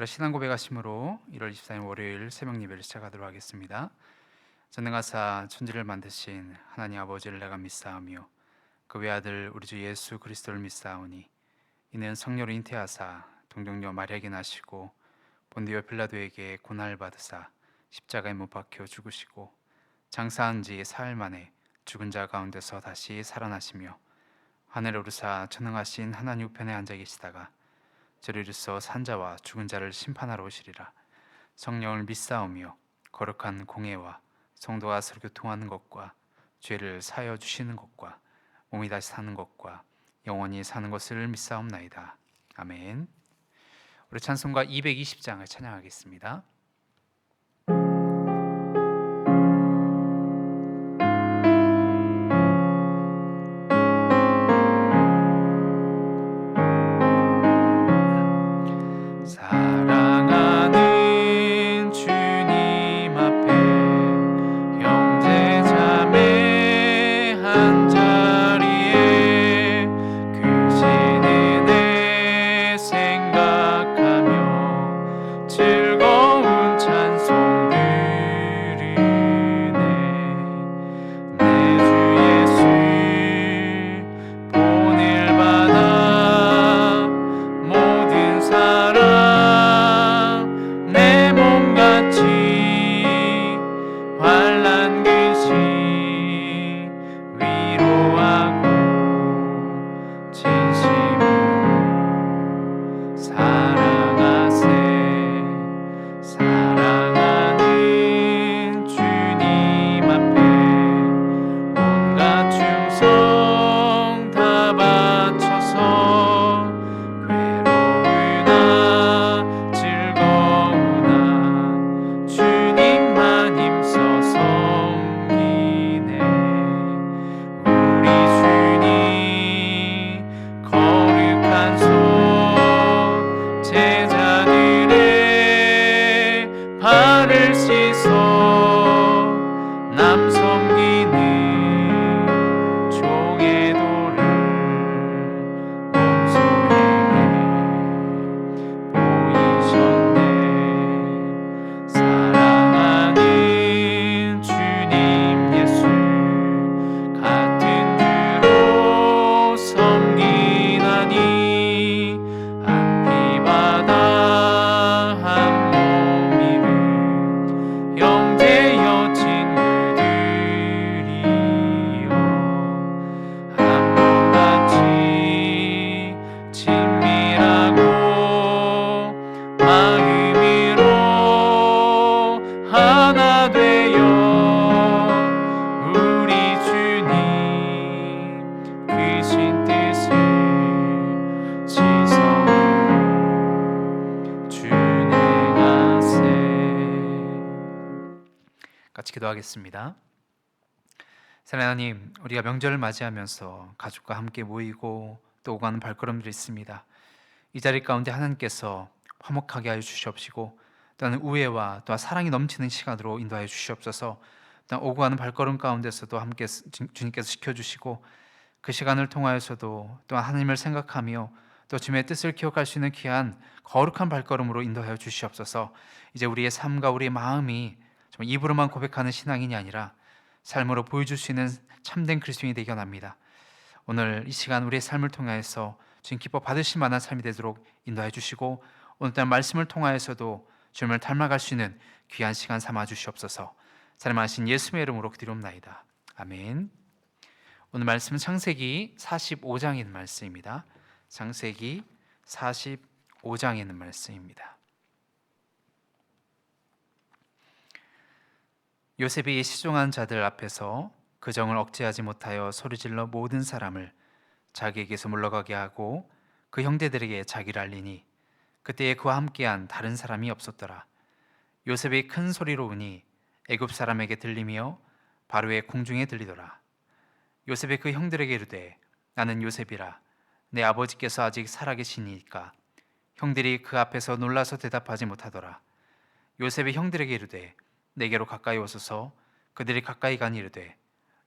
올해 신앙 고백하심으로 1월 24일 월요일 새벽 예배를 시작하도록 하겠습니다. 전능하사 천지를 만드신 하나님 아버지를 내가 믿사오며 그 외아들 우리 주 예수 그리스도를 믿사오니 이는 성령으로 잉태하사 동정녀 마리아에게 나시고 본디오 빌라도에게 고난을 받으사 십자가에 못 박혀 죽으시고 장사한 지 사흘 만에 죽은 자 가운데서 다시 살아나시며 하늘에 오르사 전능하신 하나님 우편에 앉아 계시다가 저리로서 산자와 죽은 자를 심판하러 오시리라. 성령을 믿사오며 거룩한 공예와 성도가 서로 교통하는 것과 죄를 사하여 주시는 것과 몸이 다시 사는 것과 영원히 사는 것을 믿사옵나이다. 아멘. 우리 찬송가 220장을 찬양하겠습니다. 사랑하는 주님 앞에 형제 자매 한자리에 그 신은혜 생각하며 즐거운 찬송 드리네. 내 주 예수 본을 받아 모든 사랑 내 몸같이 환난 근심 위로하고 진심으로 사랑하세. 사랑하는 주님 앞에 온갖 충성 다 바쳐서 괴로우나 즐거우나 주님만 힘써 섬기네. 우리 주님 거룩한 손 제자들의 발을 씻어 남 섬기는 종의 도를 보이셨네. 사랑하는 주님 예수 같은 주로 섬기나니 한 피바다 한 몸이는 형제여 친구들이여 한몸같이 친밀하고 마음으로 하나 되어 우리 주님 크신 뜻을 지성으로 준행하세. 같이 기도하겠습니다. 사랑하는 하나님, 우리가 명절을 맞이하면서 가족과 함께 모이고 또 오가는 발걸음들이 있습니다. 이 자리 가운데 하나님께서 화목하게 하여 주시옵시고 또한 우애와 또한 사랑이 넘치는 시간으로 인도하여 주시옵소서. 또한 오고 가는 발걸음 가운데서도 함께 주님께서 지켜주시고 그 시간을 통하여서도 또한 하나님을 생각하며 또 주님의 뜻을 기억할 수 있는 귀한 거룩한 발걸음으로 인도하여 주시옵소서. 이제 우리의 삶과 우리의 마음이 정말 입으로만 고백하는 신앙인이 아니라 삶으로 보여줄 수 있는 참된 그리스도인이 되기 원합니다. 오늘 이 시간 우리의 삶을 통하여서 주님 기뻐 받으실 만한 삶이 되도록 인도해 주시고 오늘날 말씀을 통하여서도 주님을 닮아갈 수 있는 귀한 시간 삼아 주시옵소서. 사랑하신 예수의 이름으로 기도옵나이다. 아멘. 오늘 말씀은 창세기 45장에 있는 말씀입니다. 창세기 45장에 있는 말씀입니다. 요셉이 시종한 자들 앞에서 그 정을 억제하지 못하여 소리질러 모든 사람을 자기에게서 물러가게 하고 그 형제들에게 자기를 알리니 그때에 그와 함께한 다른 사람이 없었더라. 요셉이 큰 소리로 우니 애굽 사람에게 들리며 바로의 궁중에 들리더라. 요셉이 그 형들에게 이르되 나는 요셉이라. 내 아버지께서 아직 살아계시니까. 형들이 그 앞에서 놀라서 대답하지 못하더라. 요셉이 형들에게 이르되 내게로 가까이 오소서. 그들이 가까이 가니 이르되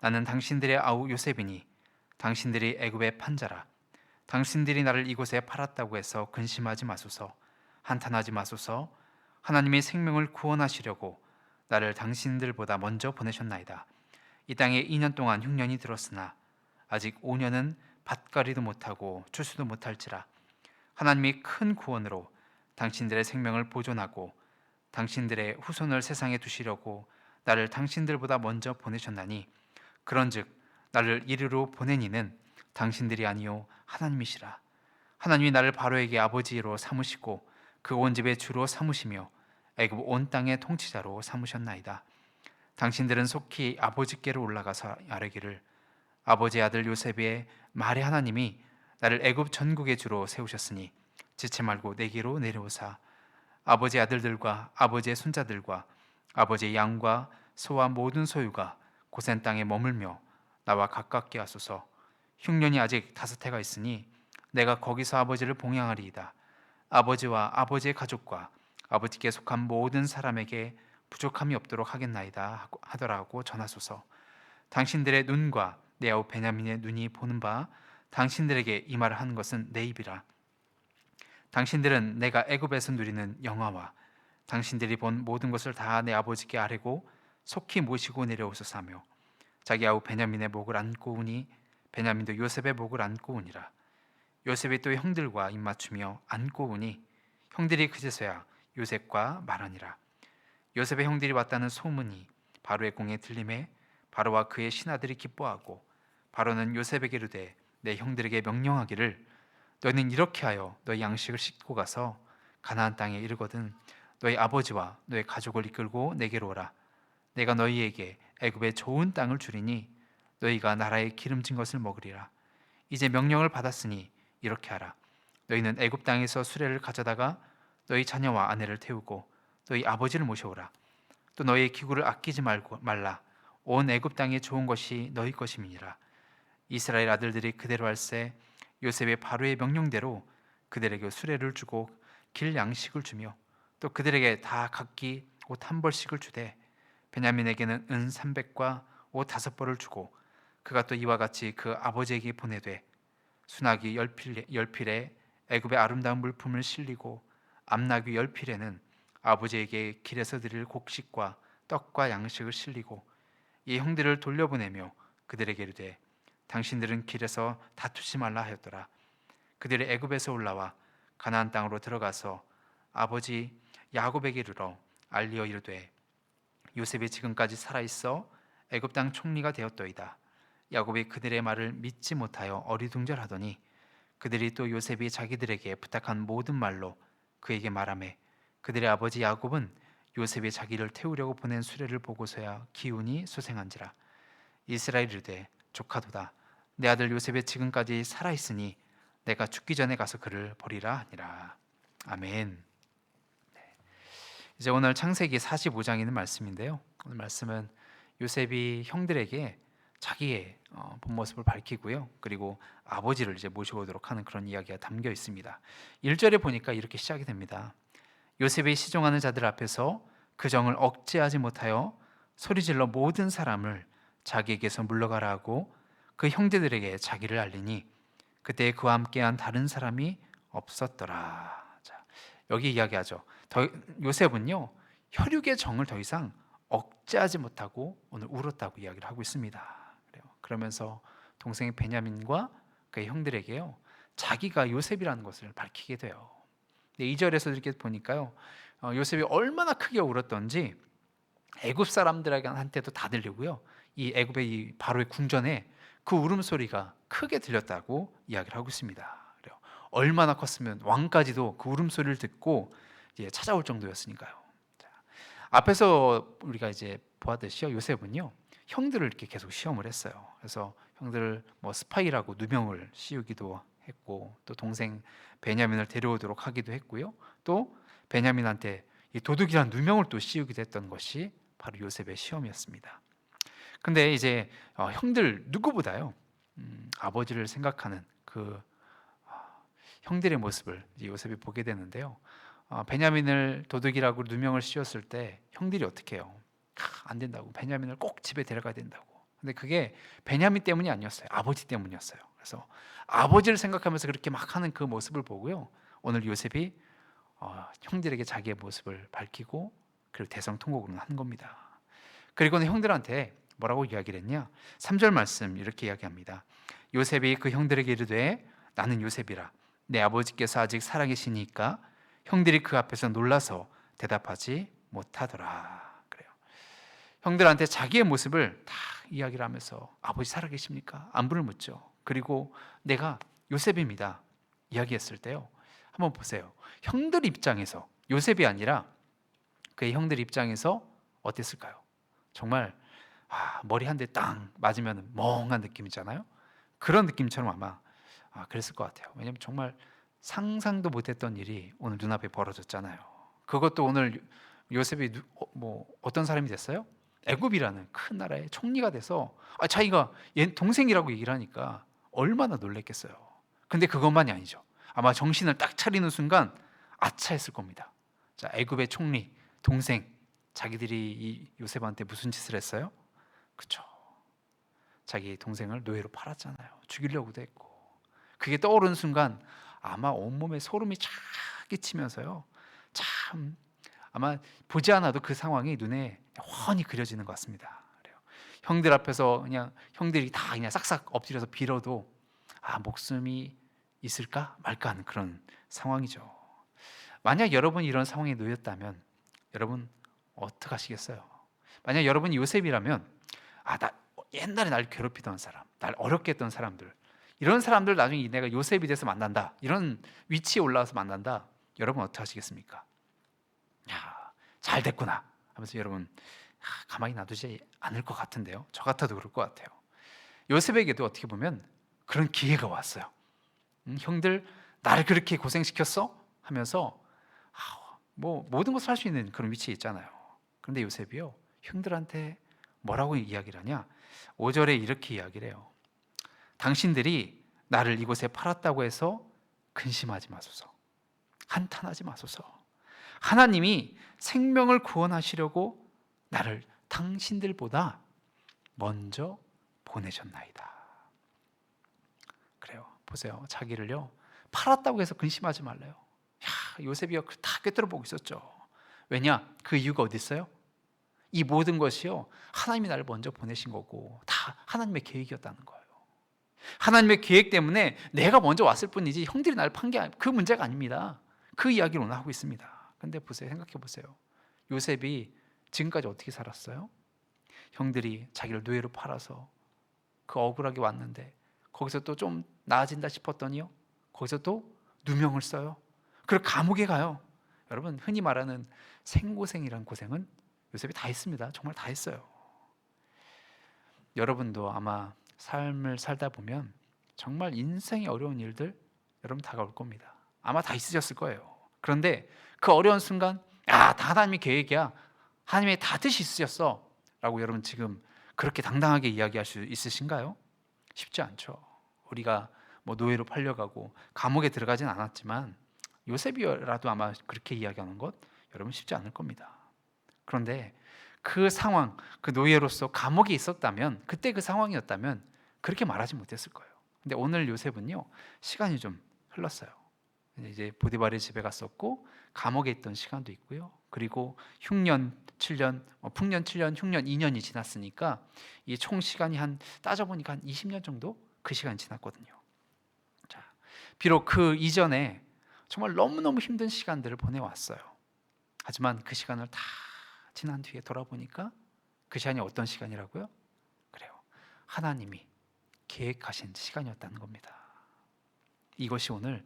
나는 당신들의 아우 요셉이니 당신들이 애굽의 판자라. 당신들이 나를 이곳에 팔았다고 해서 근심하지 마소서. 한탄하지 마소서. 하나님이 생명을 구원하시려고 나를 당신들보다 먼저 보내셨나이다. 이 땅에 2년 동안 흉년이 들었으나 아직 5년은 밭가리도 못하고 추수도 못할지라. 하나님이 큰 구원으로 당신들의 생명을 보존하고 당신들의 후손을 세상에 두시려고 나를 당신들보다 먼저 보내셨나니, 그런즉 나를 이리로 보낸 이는 당신들이 아니요 하나님이시라. 하나님이 나를 바로에게 아버지로 삼으시고 그 온 집의 주로 삼으시며 애굽 온 땅의 통치자로 삼으셨나이다. 당신들은 속히 아버지께로 올라가서 아뢰기를, 아버지의 아들 요셉의 말에 하나님이 나를 애굽 전국의 주로 세우셨으니 지체 말고 내게로 내려오사 아버지의 아들들과 아버지의 손자들과 아버지의 양과 소와 모든 소유가 고센 땅에 머물며 나와 가깝게 하소서. 흉년이 아직 5해가 있으니 내가 거기서 아버지를 봉양하리이다. 아버지와 아버지의 가족과 아버지께 속한 모든 사람에게 부족함이 없도록 하겠나이다 하더라고 전하소서. 당신들의 눈과 내 아우 베냐민의 눈이 보는 바 당신들에게 이 말을 하는 것은 내 입이라. 당신들은 내가 애굽에서 누리는 영화와 당신들이 본 모든 것을 다 내 아버지께 아뢰고 속히 모시고 내려오소서 하며 자기 아우 베냐민의 목을 안고 우니 베냐민도 요셉의 목을 안고 우니라. 요셉이 또 형들과 입맞추며 안고 우니 형들이 그제서야 요셉과 말하니라. 요셉의 형들이 왔다는 소문이 바로의 공에 들림에 바로와 그의 신하들이 기뻐하고 바로는 요셉에게 이르되 내 형들에게 명령하기를, 너희는 이렇게 하여 너희 양식을 싣고 가서 가나안 땅에 이르거든 너희 아버지와 너희 가족을 이끌고 내게로 오라. 내가 너희에게 애굽의 좋은 땅을 주리니 너희가 나라의 기름진 것을 먹으리라. 이제 명령을 받았으니 이렇게 하라. 너희는 애굽 땅에서 수레를 가져다가 너희 자녀와 아내를 태우고 너희 아버지를 모셔오라. 또 너희의 기구를 아끼지 말라. 온 애굽 땅에 좋은 것이 너희 것임이니라. 이스라엘 아들들이 그대로 할세 요셉의 바로의 명령대로 그들에게 수레를 주고 길 양식을 주며 또 그들에게 다 각기 옷 한 벌씩을 주되 베냐민에게는 은 300과 옷 5벌을 주고 그가 또 이와 같이 그 아버지에게 보내되 수나귀 10필에 애굽의 아름다운 물품을 실리고 암나귀 10필에는 아버지에게 길에서 드릴 곡식과 떡과 양식을 실리고 이 형들을 돌려보내며 그들에게 이르되 당신들은 길에서 다투지 말라 하였더라. 그들이 애굽에서 올라와 가나안 땅으로 들어가서 아버지 야곱에게 이르러 알리어 이르되 요셉이 지금까지 살아 있어 애굽 땅 총리가 되었더이다. 야곱이 그들의 말을 믿지 못하여 어리둥절하더니 그들이 또 요셉이 자기들에게 부탁한 모든 말로 그에게 말하매 그들의 아버지 야곱은 요셉이 자기를 태우려고 보낸 수레를 보고서야 기운이 소생한지라. 이스라엘이 이르되 조카도다. 내 아들 요셉이 지금까지 살아 있으니 내가 죽기 전에 가서 그를 버리라 하니라. 아멘. 이제 오늘 창세기 45장에 있는 말씀인데요. 오늘 말씀은 요셉이 형들에게 자기의 본 모습을 밝히고요. 그리고 아버지를 이제 모시고 오도록 하는 그런 이야기가 담겨 있습니다. 1절에 보니까 이렇게 시작이 됩니다. 요셉이 시종하는 자들 앞에서 그 정을 억제하지 못하여 소리질러 모든 사람을 자기에게서 물러가라 하고 그 형제들에게 자기를 알리니 그때 그와 함께한 다른 사람이 없었더라. 자, 여기 이야기하죠. 요셉은요 혈육의 정을 더 이상 억제하지 못하고 오늘 울었다고 이야기를 하고 있습니다. 그러면서 동생 베냐민과 그의 형들에게요 자기가 요셉이라는 것을 밝히게 돼요. 2절에서 이렇게 보니까요 요셉이 얼마나 크게 울었던지 애굽 사람들한테도 다 들리고요. 이 애굽의 이 바로의 궁전에 그 울음소리가 크게 들렸다고 이야기를 하고 있습니다. 얼마나 컸으면 왕까지도 그 울음소리를 듣고 이제 찾아올 정도였으니까요. 자, 앞에서 우리가 이제 보았듯이요 요셉은요 형들을 이렇게 계속 시험을 했어요. 그래서 형들을 뭐 스파이라고 누명을 씌우기도 했고 또 동생 베냐민을 데려오도록 하기도 했고요. 또 베냐민한테 이 도둑이란 누명을 또 씌우기도 했던 것이 바로 요셉의 시험이었습니다. 근데 이제 형들 누구보다요 아버지를 생각하는 그 형들의 모습을 요셉이 보게 되는데요. 베냐민을 도둑이라고 누명을 씌웠을 때 형들이 어떻게 해요? 안 된다고. 베냐민을 꼭 집에 데려가야 된다고. 근데 그게 베냐민 때문이 아니었어요. 아버지 때문이었어요. 그래서 아버지를 생각하면서 그렇게 막 하는 그 모습을 보고요. 오늘 요셉이 형들에게 자기의 모습을 밝히고 그리고 대성통곡을 한 겁니다. 그리고는 형들한테 뭐라고 이야기를 했냐? 3절 말씀 이렇게 이야기합니다. 요셉이 그 형들에게 이르되 나는 요셉이라 내 아버지께서 아직 살아계시니까 형들이 그 앞에서 놀라서 대답하지 못하더라. 그래요. 형들한테 자기의 모습을 다 이야기를 하면서 아버지 살아계십니까? 안부를 묻죠. 그리고 내가 요셉입니다. 이야기했을 때요. 한번 보세요. 형들 입장에서 요셉이 아니라 그의 형들 입장에서 어땠을까요? 정말 머리 한 대 땅 맞으면 멍한 느낌이잖아요. 그런 느낌처럼 아마 그랬을 것 같아요. 왜냐하면 정말 상상도 못했던 일이 오늘 눈앞에 벌어졌잖아요. 그것도 오늘 요셉이 어떤 사람이 됐어요? 애굽이라는 큰 나라의 총리가 돼서 자기가 얘 동생이라고 얘기를 하니까 얼마나 놀랬겠어요. 근데 그것만이 아니죠. 아마 정신을 딱 차리는 순간 아차했을 겁니다. 자, 애굽의 총리 동생, 자기들이 이 요셉한테 무슨 짓을 했어요? 그쵸? 자기 동생을 노예로 팔았잖아요. 죽이려고도 했고. 그게 떠오르는 순간 아마 온몸에 소름이 쫙 끼치면서요. 참 아마 보지 않아도 그 상황이 눈에 훤히 그려지는 것 같습니다. 그래요. 형들 앞에서 그냥 형들이 다 그냥 싹싹 엎드려서 빌어도 목숨이 있을까 말까 하는 그런 상황이죠. 만약 여러분이 이런 상황에 놓였다면 여러분 어떻게 하시겠어요? 만약 여러분이 요셉이라면 나 옛날에 날 괴롭히던 사람, 날 어렵게 했던 사람들, 이런 사람들 나중에 내가 요셉이 돼서 만난다, 이런 위치에 올라와서 만난다, 여러분 어떻게 하시겠습니까? 잘 됐구나 하면서 여러분 가만히 놔두지 않을 것 같은데요. 저 같아도 그럴 것 같아요. 요셉에게도 어떻게 보면 그런 기회가 왔어요. 형들 나를 그렇게 고생시켰어? 하면서 모든 것을 할 수 있는 그런 위치에 있잖아요. 그런데 요셉이요, 형들한테 뭐라고 이야기를 하냐? 5절에 이렇게 이야기를 해요. 당신들이 나를 이곳에 팔았다고 해서 근심하지 마소서, 한탄하지 마소서. 하나님이 생명을 구원하시려고 나를 당신들보다 먼저 보내셨나이다. 그래요. 보세요. 자기를요 팔았다고 해서 근심하지 말래요. 요셉이요 다 꿰뚫어 보고 있었죠. 왜냐? 그 이유가 어디 있어요? 이 모든 것이요 하나님이 나를 먼저 보내신 거고 다 하나님의 계획이었다는 거예요. 하나님의 계획 때문에 내가 먼저 왔을 뿐이지 형들이 나를 판 게 그 문제가 아닙니다. 그 이야기를 오늘 하고 있습니다. 근데 보세요. 생각해 보세요. 요셉이 지금까지 어떻게 살았어요? 형들이 자기를 노예로 팔아서 그 억울하게 왔는데 거기서 또 좀 나아진다 싶었더니요 거기서 또 누명을 써요. 그리고 감옥에 가요. 여러분 흔히 말하는 생고생이란 고생은 요셉이 다 했습니다. 정말 다 했어요. 여러분도 아마 삶을 살다 보면 정말 인생의 어려운 일들 여러분 다가올 겁니다. 아마 다 있으셨을 거예요. 그런데 그 어려운 순간 다 하나님의 계획이야, 하나님의 다 뜻이 있으셨어 라고 여러분 지금 그렇게 당당하게 이야기할 수 있으신가요? 쉽지 않죠. 우리가 노예로 팔려가고 감옥에 들어가진 않았지만 요셉이라도 아마 그렇게 이야기하는 것 여러분 쉽지 않을 겁니다. 그런데 그 상황, 그 노예로서 감옥에 있었다면, 그때 그 상황이었다면 그렇게 말하지 못했을 거예요. 근데 오늘 요셉은요 시간이 좀 흘렀어요. 이제 보디발의 집에 갔었고 감옥에 있던 시간도 있고요. 그리고 흉년 7년, 풍년 7년, 흉년 2년이 지났으니까 이 총 시간이 따져보니까 한 20년 정도 그 시간이 지났거든요. 자, 비록 그 이전에 정말 너무너무 힘든 시간들을 보내왔어요. 하지만 그 시간을 다 지난 뒤에 돌아보니까 그 시간이 어떤 시간이라고요? 그래요. 하나님이 계획하신 시간이었다는 겁니다. 이것이 오늘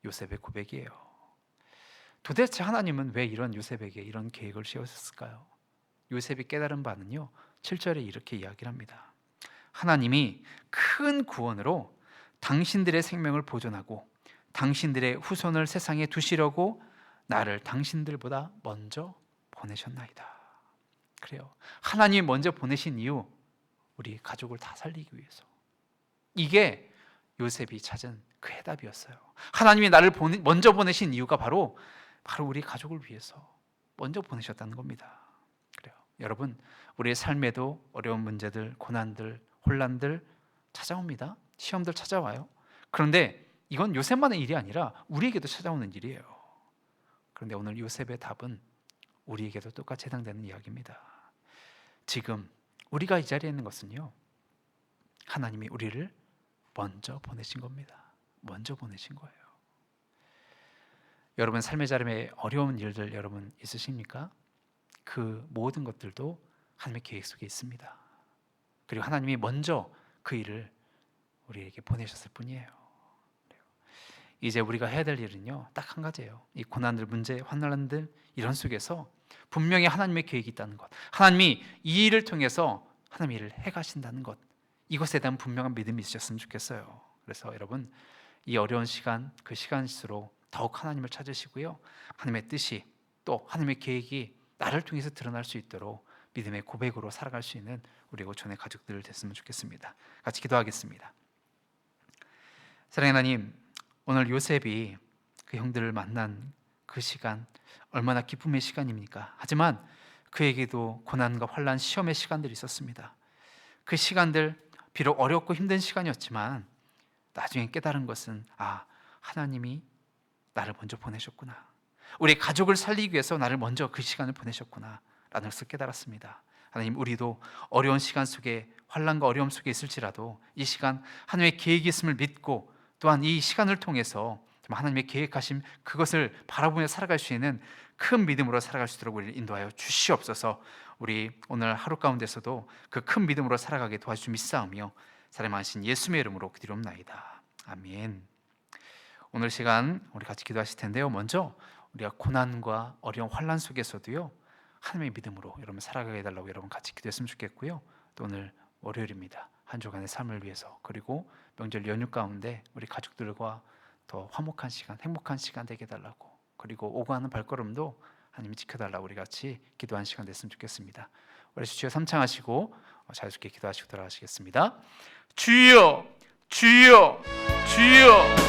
요셉의 고백이에요. 도대체 하나님은 왜 이런 요셉에게 이런 계획을 세우셨을까요? 요셉이 깨달은 바는요 7절에 이렇게 이야기를 합니다. 하나님이 큰 구원으로 당신들의 생명을 보존하고 당신들의 후손을 세상에 두시려고 나를 당신들보다 먼저 보내셨나이다. 그래요. 하나님이 먼저 보내신 이유, 우리 가족을 다 살리기 위해서. 이게 요셉이 찾은 그 해답이었어요. 하나님이 나를 먼저 보내신 이유가 바로 우리 가족을 위해서 먼저 보내셨다는 겁니다. 그래요. 여러분, 우리의 삶에도 어려운 문제들, 고난들, 혼란들 찾아옵니다. 시험들 찾아와요. 그런데 이건 요셉만의 일이 아니라 우리에게도 찾아오는 일이에요. 그런데 오늘 요셉의 답은 우리에게도 똑같이 해당되는 이야기입니다. 지금 우리가 이 자리에 있는 것은요, 하나님이 우리를 먼저 보내신 겁니다. 먼저 보내신 거예요. 여러분 삶의 자리에 어려운 일들 여러분 있으십니까? 그 모든 것들도 하나님의 계획 속에 있습니다. 그리고 하나님이 먼저 그 일을 우리에게 보내셨을 뿐이에요. 이제 우리가 해야 될 일은요, 딱 한 가지예요. 이 고난들, 문제, 환난들 이런 속에서 분명히 하나님의 계획이 있다는 것, 하나님이 이 일을 통해서 하나님의 일을 해가신다는 것, 이것에 대한 분명한 믿음이 있으셨으면 좋겠어요. 그래서 여러분 이 어려운 시간, 그 시간일수록 더욱 하나님을 찾으시고요, 하나님의 뜻이 또 하나님의 계획이 나를 통해서 드러날 수 있도록 믿음의 고백으로 살아갈 수 있는 우리 고촌의 가족들 됐으면 좋겠습니다. 같이 기도하겠습니다. 사랑하는 하나님, 오늘 요셉이 그 형들을 만난 그 시간 얼마나 기쁨의 시간입니까? 하지만 그에게도 고난과 환난, 시험의 시간들이 있었습니다. 그 시간들 비록 어렵고 힘든 시간이었지만 나중에 깨달은 것은 하나님이 나를 먼저 보내셨구나, 우리 가족을 살리기 위해서 나를 먼저 그 시간을 보내셨구나 라는 것을 깨달았습니다. 하나님, 우리도 어려운 시간 속에, 환난과 어려움 속에 있을지라도 이 시간 하나님의 계획이 있음을 믿고, 또한 이 시간을 통해서 하나님의 계획하심 그것을 바라보며 살아갈 수 있는 큰 믿음으로 살아갈 수 있도록 우리를 인도하여 주시옵소서. 우리 오늘 하루 가운데서도 그 큰 믿음으로 살아가게 도와주시며 믿사오며 사랑하신 예수의 이름으로 기도합나이다. 아멘. 오늘 시간 우리 같이 기도하실 텐데요, 먼저 우리가 고난과 어려운 환난 속에서도요 하나님의 믿음으로 여러분 살아가게 해달라고 여러분 같이 기도했으면 좋겠고요. 또 오늘 월요일입니다. 한 주간의 삶을 위해서, 그리고 명절 연휴 가운데 우리 가족들과 더 화목한 시간, 행복한 시간 되게 해달라고, 그리고 오고 가는 발걸음도 하나님이 지켜달라고 우리 같이 기도하는 시간 됐으면 좋겠습니다. 우리 주여 삼창하시고 자유롭게 기도하시고 돌아가시겠습니다. 주여, 주여, 주여.